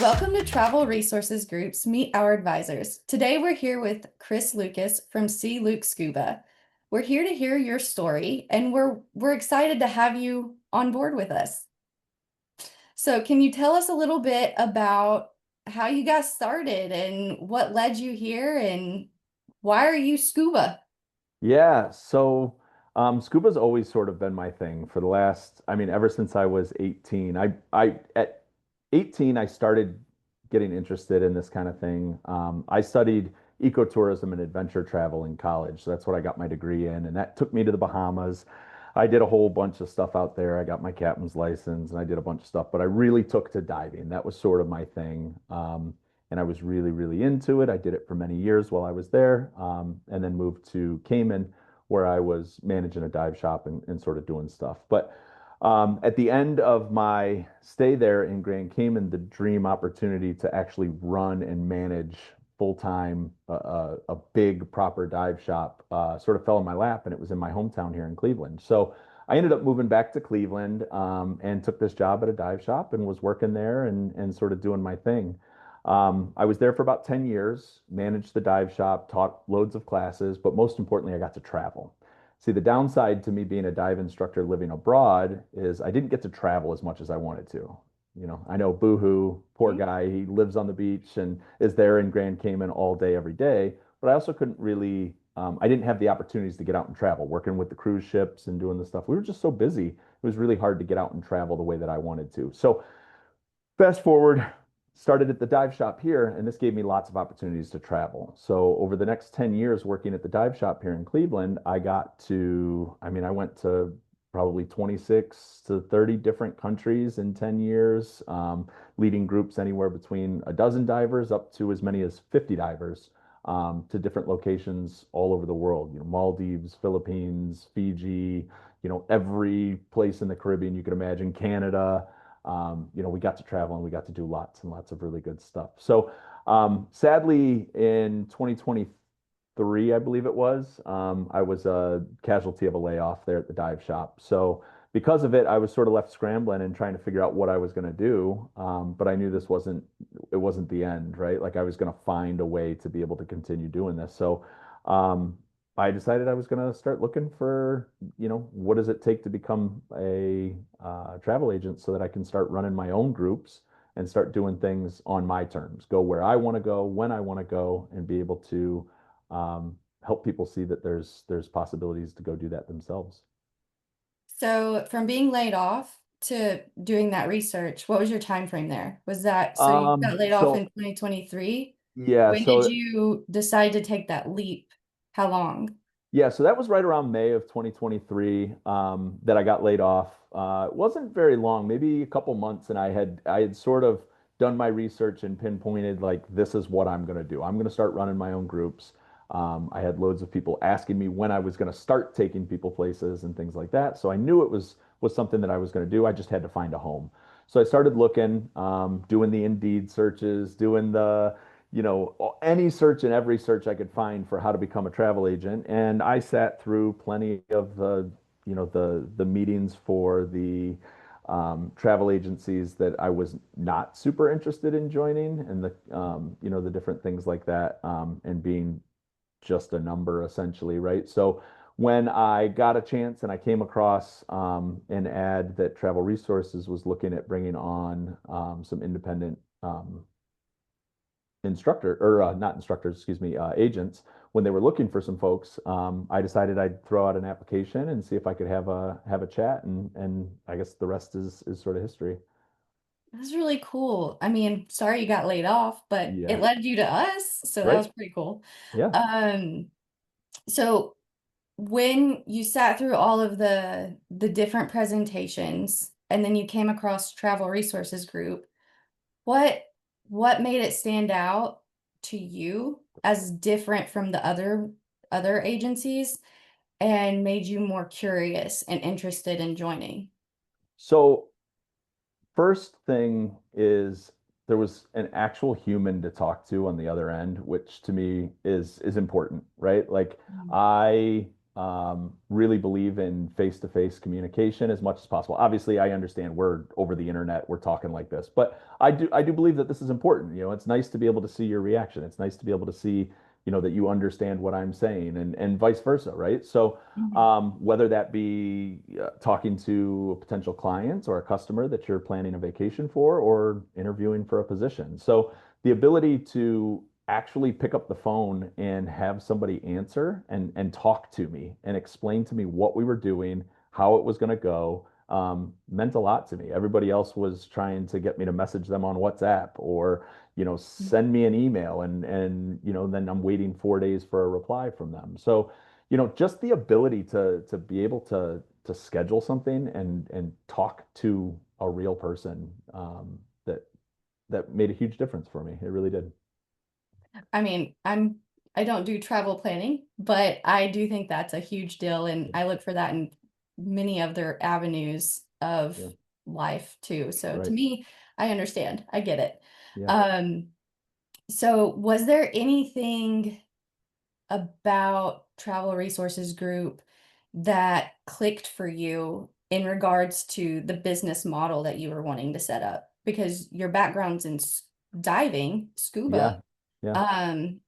Welcome to Travel Resources Group's Meet Our Advisors. Today we're here with Chris Lucas from SeaLuke Scuba. We're here to hear your story and we're excited to have you on board with us. So can you tell us a little bit about how you got started and what led you here and why are you scuba? Scuba's always sort of been my thing for the last, ever since I was 18. At 18, I started getting interested in this kind of thing. I studied ecotourism and adventure travel in college. So that's what I got my degree in, and that took me to the Bahamas. I did a whole bunch of stuff out there. I got my captain's license and I did a bunch of stuff, but I really took to diving. That was sort of my thing. And I was really, really into it. I did it for many years while I was there, and then moved to Cayman, where I was managing a dive shop and sort of doing stuff. But at the end of my stay there in Grand Cayman, the dream opportunity to actually run and manage full time a big proper dive shop sort of fell in my lap, and it was in my hometown here in Cleveland. So I ended up moving back to Cleveland and took this job at a dive shop and was working there and sort of doing my thing. I was there for about 10 years, managed the dive shop, taught loads of classes, but most importantly, I got to travel. See, the downside to me being a dive instructor living abroad is I didn't get to travel as much as I wanted to. I know Boohoo, poor guy, he lives on the beach and is there in Grand Cayman all day, every day. But I also couldn't really, I didn't have the opportunities to get out and travel, working with the cruise ships and doing the stuff. We were just so busy. It was really hard to get out and travel the way that I wanted to. So fast forward, started at the dive shop here, and this gave me lots of opportunities to travel. So over the next 10 years working at the dive shop here in Cleveland, I went to probably 26 to 30 different countries in 10 years, leading groups anywhere between a dozen divers up to as many as 50 divers to different locations all over the world, Maldives, Philippines, Fiji, every place in the Caribbean you could imagine, Canada. We got to travel and we got to do lots and lots of really good stuff. So, sadly, in 2023, I believe it was, I was a casualty of a layoff there at the dive shop. So, because of it, I was sort of left scrambling and trying to figure out what I was going to do. But I knew it wasn't the end, right? Like I was going to find a way to be able to continue doing this. So, um, I decided I was going to start looking for, what does it take to become a travel agent so that I can start running my own groups and start doing things on my terms, go where I want to go, when I want to go, and be able to help people see that there's possibilities to go do that themselves. So from being laid off to doing that research, what was your time frame there? Was that so you got Um, laid off in so 2023? yeah, When did so you decide to take that leap? How long? Yeah, so that was right around May of 2023 that I got laid off. It wasn't very long, maybe a couple months, and I had sort of done my research and pinpointed like this is what I'm going to do. I'm going to start running my own groups. I had loads of people asking me when I was going to start taking people places and things like that. So I knew it was something that I was going to do. I just had to find a home. So I started looking, doing the Indeed searches, doing the any search and every search I could find for how to become a travel agent. And I sat through plenty of the meetings for the travel agencies that I was not super interested in joining, and the different things like that, and being just a number essentially, right? So when I got a chance and I came across an ad that Travel Resources was looking at bringing on some independent instructor or not instructors, excuse me, agents when they were looking for some folks. I decided I'd throw out an application and see if I could have a chat, and I guess the rest is sort of history. That's really cool. I mean, sorry you got laid off, but it Yeah. led you to us, so that Right. was pretty cool. Yeah. Um, so when you sat through all of the different presentations and then you came across Travel Resources Group, what what made it stand out to you as different from the other agencies and made you more curious and interested in joining? So first thing is there was an actual human to talk to on the other end, which to me is important, right? Like Mm. I really believe in face-to-face communication as much as possible. Obviously, I understand we're over the internet, we're talking like this, but I do believe that this is important. It's nice to be able to see your reaction. It's nice to be able to see, that you understand what I'm saying, and vice versa, right? So Mhm. whether that be talking to a potential client or a customer that you're planning a vacation for, or interviewing for a position. So the ability to actually pick up the phone and have somebody answer and talk to me and explain to me what we were doing, how it was going to go, meant a lot to me. Everybody else was trying to get me to message them on WhatsApp, or send me an email, and then I'm waiting 4 days for a reply from them. So just the ability to be able to schedule something and talk to a real person, that made a huge difference for me. It really did. I mean, I don't do travel planning, but I do think that's a huge deal, and I look for that in many other avenues of Yeah, life too. So to right. me, I understand. I get it. Yeah. Um, so was there anything about Travel Resources Group that clicked for you in regards to the business model that you were wanting to set up? Because your background's in diving, scuba. Yeah. Yeah. Um,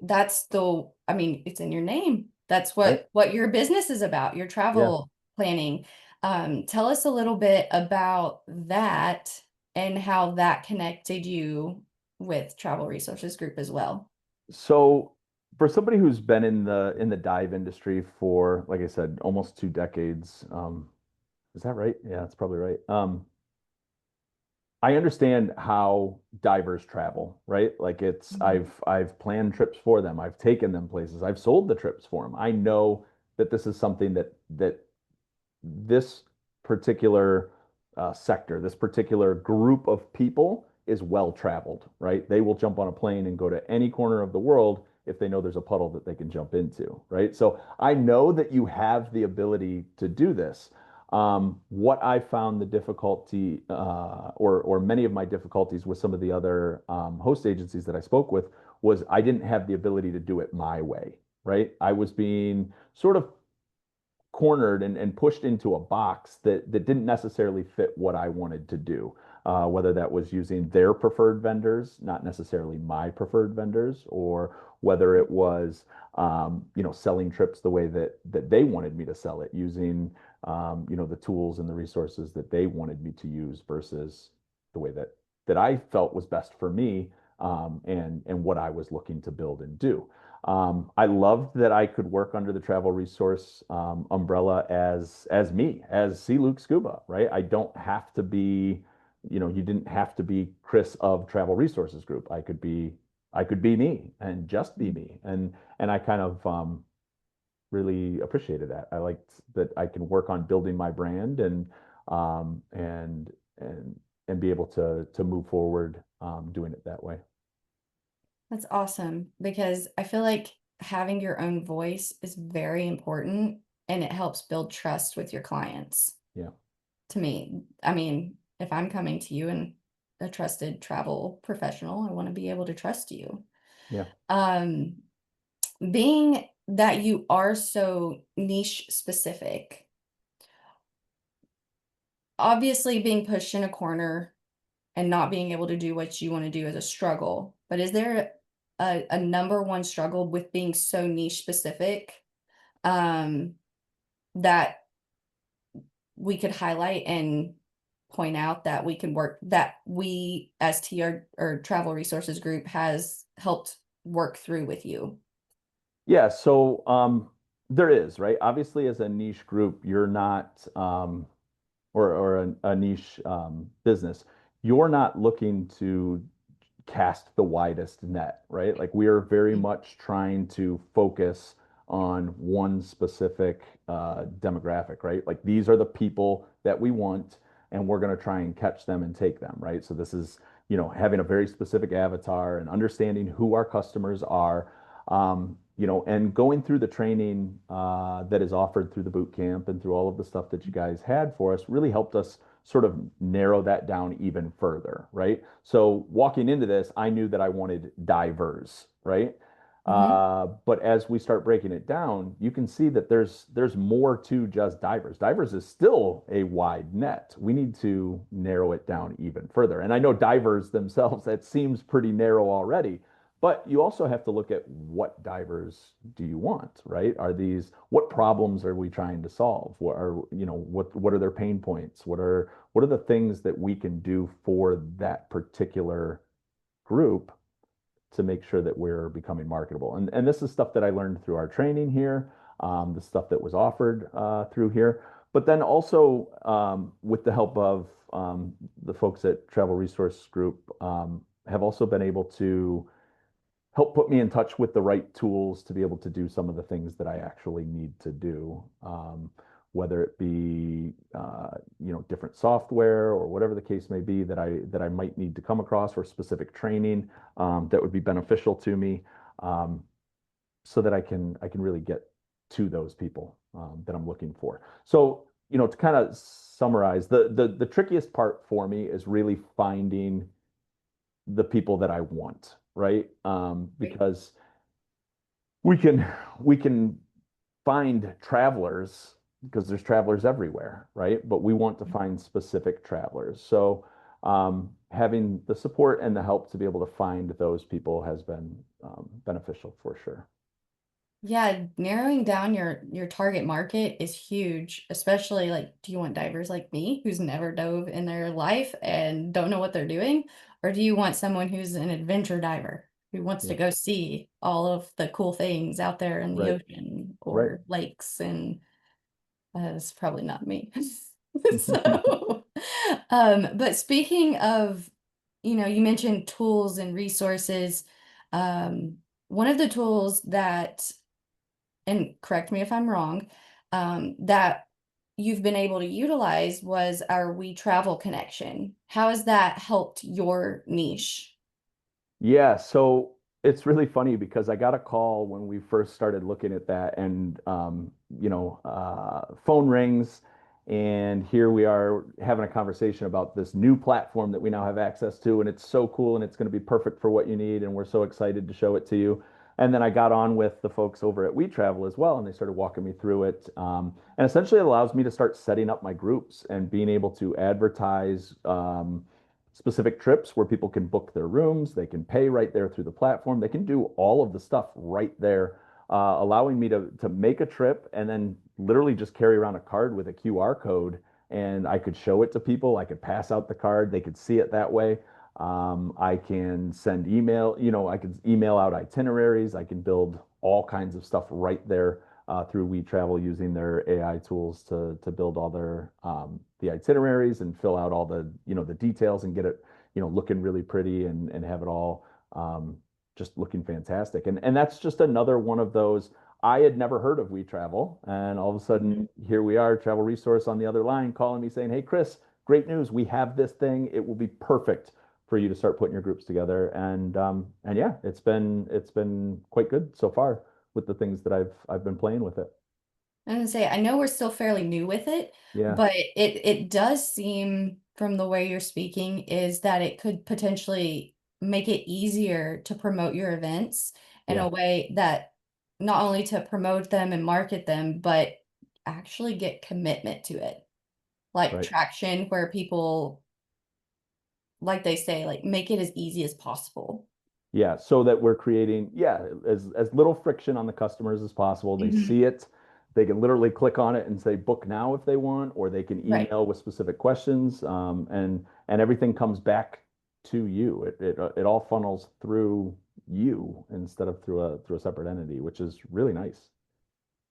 that's the I mean, it's in your name. That's Right. what your business is about, your Yeah. travel planning. Tell us a little bit about that and how that connected you with Travel Resources Group as well. So for somebody who's been in the dive industry for, like I said, almost 2 decades, is that right? Yeah, that's probably right. I understand how divers travel, right? Like Mhm. I've planned trips for them. I've taken them places. I've sold the trips for them. I know that this is something that this particular sector, this particular group of people is well traveled, right? They will jump on a plane and go to any corner of the world if they know there's a puddle that they can jump into, right? So I know that you have the ability to do this. What I found the difficulty, or many of my difficulties with some of the other host agencies that I spoke with, was I didn't have the ability to do it my way, right? I was being sort of cornered and pushed into a box that didn't necessarily fit what I wanted to do. Whether that was using their preferred vendors, not necessarily my preferred vendors, or whether it was selling trips the way that they wanted me to sell it, using the tools and the resources that they wanted me to use versus the way that I felt was best for me, and what I was looking to build and do. I loved that I could work under the travel resource umbrella as me, as SeaLuke Scuba, right? I don't have to be, you didn't have to be Chris of Travel Resources Group. I could be me and just be me, and I kind of really appreciated that. I liked that I can work on building my brand, um, and and and be able to move forward, doing it that way. That's awesome because I feel like having your own voice is very important and it helps build trust with your clients. Yeah, To me, I mean, if I'm coming to you and a trusted travel professional, I want to be able to trust you. yeah, Um, being that you are so niche specific, obviously being pushed in a corner and not being able to do what you want to do is a struggle. But is there a number one struggle with being so niche specific um, that we could highlight and point out that we can work that we as TR or Travel Resources Group has helped work through with you? yeah. So there is, right? Obviously, as a niche group, you're not, or a niche business, you're not looking to cast the widest net, right? Like we are very Mm. much trying to focus on one specific demographic, right? Like these are the people that we want, and we're going to try and catch them and take them, right? So this is, having a very specific avatar and understanding who our customers are, and going through the training that is offered through the boot camp and through all of the stuff that you guys had for us really helped us sort of narrow that down even further, right? So walking into this, I knew that I wanted divers, right? Hmm. But as we start breaking it down, you can see that there's more to just divers. Divers is still a wide net. We need to narrow it down even further. And I know divers themselves, that seems pretty narrow already, but you also have to look at what divers do you want, right? What problems are we trying to solve? What are their pain points? What are the things that we can do for that particular group to make sure that we're becoming marketable? And this is stuff that I learned through our training here, the stuff that was offered through here, but then also with the help of the folks at Travel Resource Group have also been able to help put me in touch with the right tools to be able to do some of the things that I actually need to do. Whether it be different software or whatever the case may be that I might need to come across, or specific training that would be beneficial to me, um, so that I can really get to those people that I'm looking for. So to kind of summarize, the trickiest part for me is really finding the people that I want, right? Right. Because we can find travelers because there's travelers everywhere, right? But we want to find specific travelers. So having the support and the help to be able to find those people has been beneficial for sure. Yeah, narrowing down your target market is huge, especially like, do you want divers like me who's never dove in their life and don't know what they're doing? Or do you want someone who's an adventure diver who wants to Yeah. go see all of the cool things out there in the Right. ocean Right. or lakes? And it's probably not me. So, but speaking of, you mentioned tools and resources. Um, One of the tools that, and correct me if I'm wrong, that you've been able to utilize was our We Travel connection. How has that helped your niche? Yeah, so it's really funny because I got a call when we first started looking at that, and phone rings, and here we are having a conversation about this new platform that we now have access to, and it's so cool, and it's going to be perfect for what you need, and we're so excited to show it to you. And then I got on with the folks over at We Travel as well, and they started walking me through it. And essentially, it allows me to start setting up my groups and being able to advertise. Specific trips where people can book their rooms, they can pay right there through the platform, they can do all of the stuff right there, allowing me to make a trip and then literally just carry around a card with a QR code, and I could show it to people. I could pass out the card, they could see it that way. I can send email, I could email out itineraries, I can build all kinds of stuff right there through WeTravel using their AI tools to build all their the itineraries and fill out all the details and get it looking really pretty and have it all just looking fantastic. And that's just another one of those. I had never heard of WeTravel, and all of a Mhm. sudden here we are, Travel Resource on the other line calling me saying, "Hey Chris, great news! We have this thing. It will be perfect for you to start putting your groups together." And yeah, it's been quite good so far with the things that I've been playing with it. I'm gonna say, I know we're still fairly new with it, Yeah, but it does seem from the way you're speaking is that it could potentially make it easier to promote your events in yeah, a way that not only to promote them and market them, but actually get commitment to it. Like right. traction where people, like they say, like make it as easy as possible. Yeah, so that we're creating, yeah, as little friction on the customers as possible. They Mhm. see it, they can literally click on it and say book now if they want, or they can Right. email with specific questions, and everything comes back to you. It all funnels through you instead of through a separate entity, which is really nice.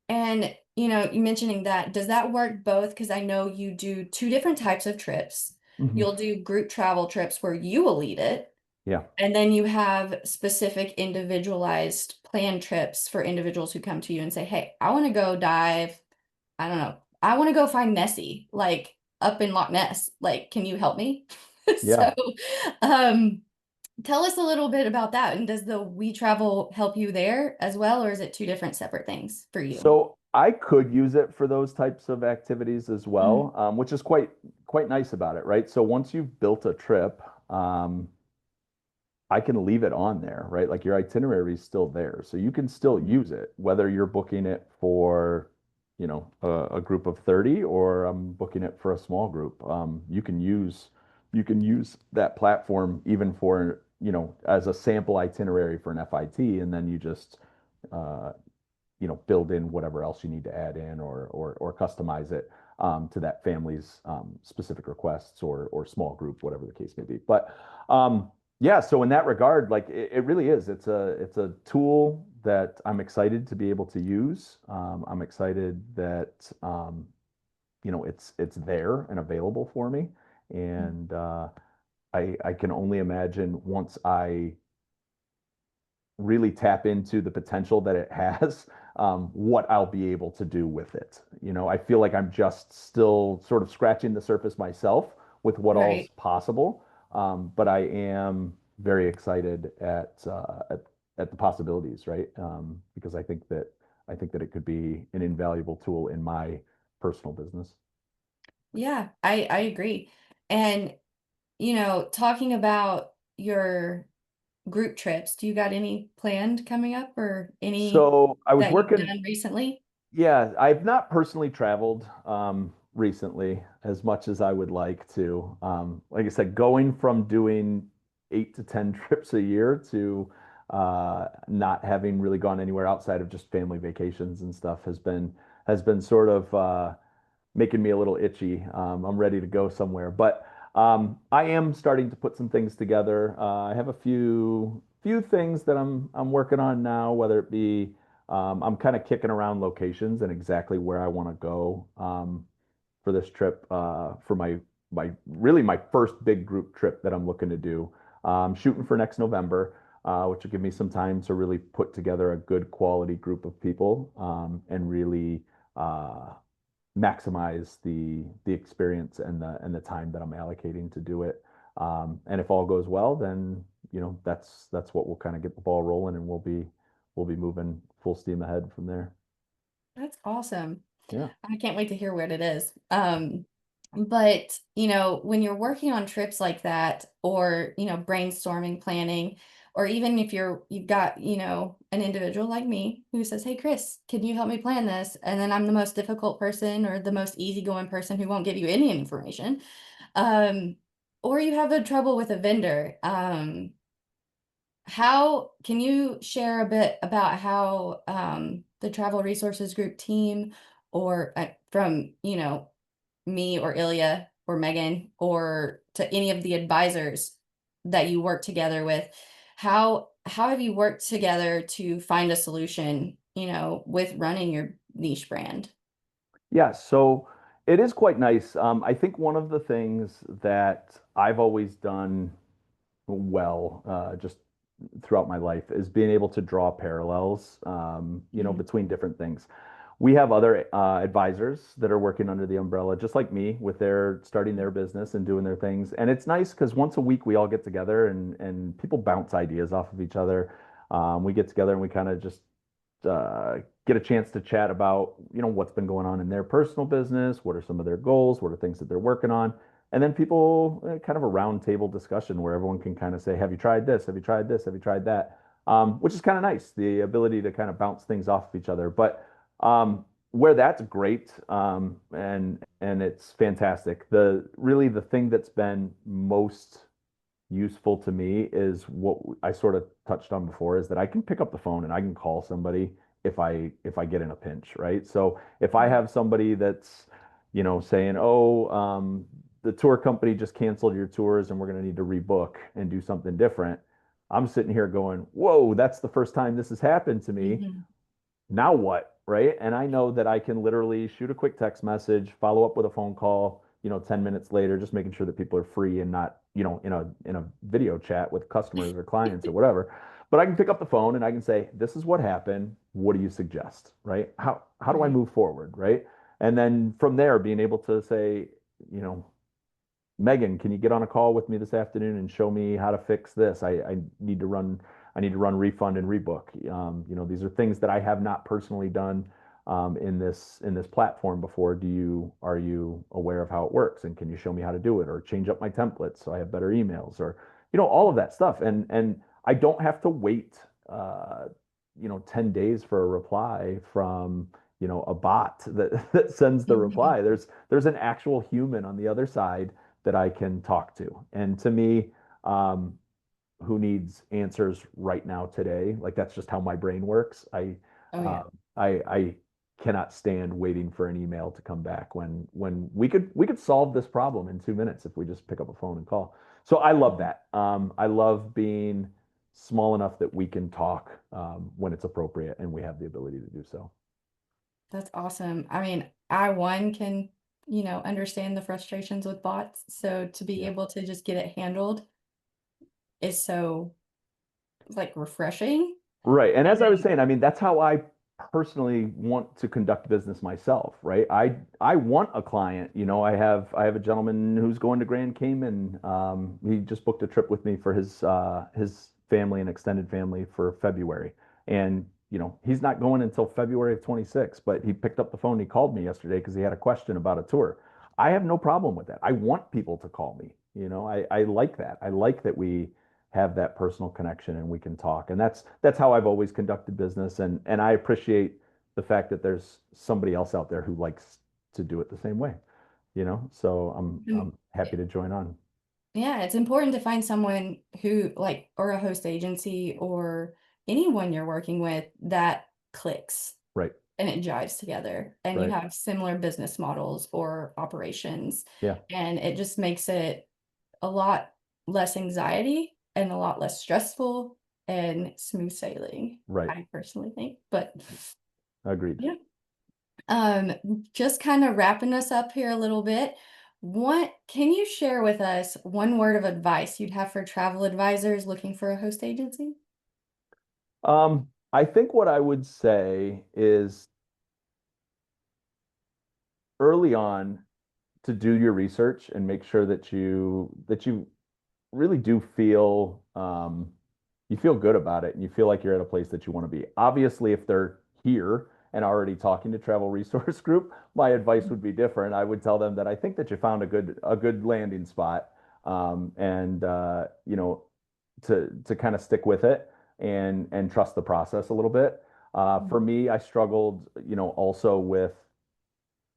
And, you mentioning that, does that work both? Because I know you do two different types of trips. Mhm. You'll do group travel trips where you will lead it, Yeah, and then you have specific individualized plan trips for individuals who come to you and say, "Hey, I want to go dive. I don't know. I want to go find Nessie, like up in Loch Ness. Like, can you help me?" yeah. So, um, tell us a little bit about that. And does the We Travel help you there as well, or is it two different separate things for you? So I could use it for those types of activities as Mhm. well, which is quite nice about it, right? So once you've built a trip, um, I can leave it on there, right? Like your itinerary is still there. So you can still use it, whether you're booking it for, a group of 30 or I'm booking it for a small group. You can use that platform even for, as a sample itinerary for an FIT, and then you just uh, build in whatever else you need to add in or customize it to that family's specific requests or small group, whatever the case may be. But yeah, so in that regard, like it really is. It's a tool that I'm excited to be able to use. I'm excited that it's there and available for me, and I can only imagine once I really tap into the potential that it has, what I'll be able to do with it. I feel like I'm just still sort of scratching the surface myself with what all's Right. possible. But I am very excited at the possibilities, right? Because I think that it could be an invaluable tool in my personal business. Yeah, I agree. And, talking about your group trips, do you got any planned coming up or any So I was that you've working. done recently? Yeah, I've not personally traveled recently as much as I would like to. Like I said, going from doing 8 to 10 trips a year to not having really gone anywhere outside of just family vacations and stuff has been sort of making me a little itchy. I'm ready to go somewhere, but I am starting to put some things together. I have a few things that I'm working on now, whether it be I'm kind of kicking around locations and exactly where I want to go for this trip for my first big group trip that I'm looking to do. Shooting for next November, which will give me some time to really put together a good quality group of people and really uh, maximize the experience and the time that I'm allocating to do it. And if all goes well, then that's what will kind of get the ball rolling, and we'll be moving full steam ahead from there. That's awesome. Yeah. I can't wait to hear what it is. But when you're working on trips like that, or brainstorming, planning, or even if you've got an individual like me who says, "Hey, Chris, can you help me plan this?" And then I'm the most difficult person or the most easygoing person who won't give you any information. Um, or you have a trouble with a vendor. How can you share a bit about how the Travel Resources Group team, or from me or Ilya or Megan or to any of the advisors that you work together with, how have you worked together to find a solution, with running your niche brand? Yeah, so it is quite nice. I think one of the things that I've always done well, just throughout my life, is being able to draw parallels, Mhm. between different things. We have other advisors that are working under the umbrella, just like me, with their starting their business and doing their things. And it's nice because once a week we all get together and people bounce ideas off of each other. We get together and we kind of just get a chance to chat about what's been going on in their personal business, what are some of their goals, what are things that they're working on, and then people kind of a round table discussion where everyone can kind of say, have you tried this, have you tried this, have you tried that, which is kind of nice, the ability to kind of bounce things off of each other. But where that's great, and it's fantastic, the thing that's been most useful to me is what I sort of touched on before, is that I can pick up the phone and I can call somebody if I get in a pinch, right? So if I Right. have somebody that's, saying, "Oh, the tour company just canceled your tours and we're going to need to rebook and do something different." I'm sitting here going, "Whoa, that's the first time this has happened to me. Mhm. Now what?" Right? And I know that I can literally shoot a quick text message, follow up with a phone call, 10 minutes later, just making sure that people are free and not, in a video chat with customers or clients or whatever. But I can pick up the phone and I can say, "This is what happened. What do you suggest?" Right? How do I Right. move forward? Right? And then from there, being able to say, you know, "Megan, can you get on a call with me this afternoon and show me how to fix this? I need to run refund and rebook." These are things that I have not personally done in this platform before. Are you aware of how it works? And can you show me how to do it or change up my templates so I have better emails? Or, all of that stuff. And I don't have to wait, 10 days for a reply from, a bot that, that sends the Mhm. reply. There's an actual human on the other side that I can talk to. And to me, um, who needs answers right now today? Like that's just how my brain works. Oh yeah. Um, I cannot stand waiting for an email to come back when we could solve this problem in 2 minutes if we just pick up a phone and call. So I love that. I love being small enough that we can talk when it's appropriate and we have the ability to do so. That's awesome. I mean, I one can, understand the frustrations with bots. So to be Yeah. able to just get it handled is so like refreshing. Right. And And as I was then saying, I mean, that's how I personally want to conduct business myself, right? I want a client, I have a gentleman who's going to Grand Cayman. He just booked a trip with me for his family and extended family for February. And, he's not going until February of 26, but he picked up the phone, he called me yesterday because he had a question about a tour. I have no problem with that. I want people to call me. I like that. I like that we have that personal connection and we can talk. And that's how I've always conducted business. And I appreciate the fact that there's somebody else out there who likes to do it the same way, So I'm mm, happy to join on. yeah, it's important to find someone who like or a host agency or anyone you're working with that clicks Right. and it jives together and you Right. have similar business models or operations Yeah. and it just makes it a lot less anxiety and a lot less stressful and smooth sailing, Right. I personally think. But Agreed. yeah. Um, just kind of wrapping us up here a little bit. What can you share with us one word of advice you'd have for travel advisors looking for a host agency? I think what I would say is early on to do your research and make sure that you really do feel you feel good about it and you feel like you're at a place that you want to be. Obviously, if they're here and already talking to Travel Resource Group, my advice would be different. I would tell them that I think that you found a good landing spot, and to kind of stick with it and trust the process a little bit. For me, I struggled, also with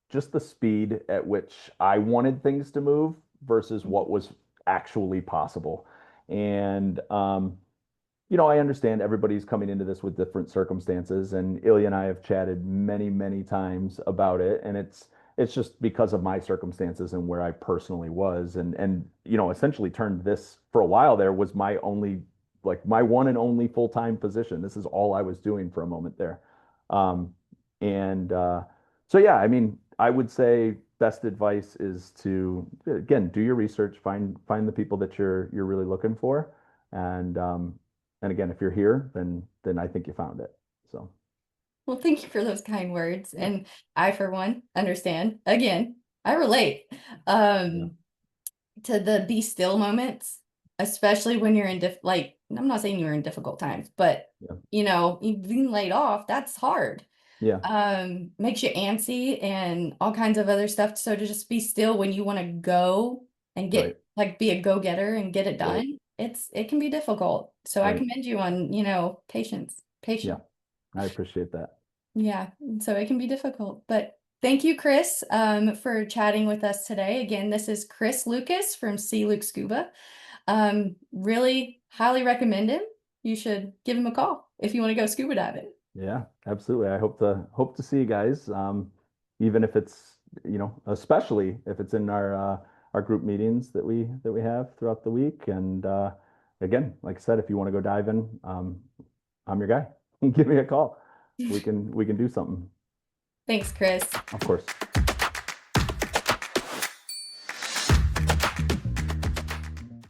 just the speed at which I wanted things to move versus what was actually possible. And I understand everybody's coming into this with different circumstances, and Ilya and I have chatted many, many times about it, and it's just because of my circumstances and where I personally was, and essentially turned this for a while there was my only, like my one and only full-time position. This is all I was doing for a moment there. And so yeah, I mean, I would say best advice is to again do your research, find the people that you're really looking for, and again, if you're here, then I think you found it. So Well, thank you for those kind words. yeah, And I, for one, understand. Again, I relate. yeah, Um, to the be still moments, especially when you're in like I'm not saying you're in difficult times, but yeah, you being laid off, that's hard. yeah. Makes you antsy and all kinds of other stuff. So to just be still when you want to go and Right, get like be a go-getter and get it right, done, it can be difficult. So I right. commend you on, patience. Yeah, Patience. I appreciate that. Yeah, so it can be difficult, but thank you, Chris, for chatting with us today. Again, this is Chris Lucas from SeaLuke Scuba. Really highly recommend him. You should give him a call if you want to go scuba diving. Yeah, absolutely. I hope to see you guys, even if it's, especially if it's in our group meetings that we have throughout the week. And again, like I said, if you want to go diving, I'm your guy. Give me a call. We can do something. Thanks, Chris. Of course.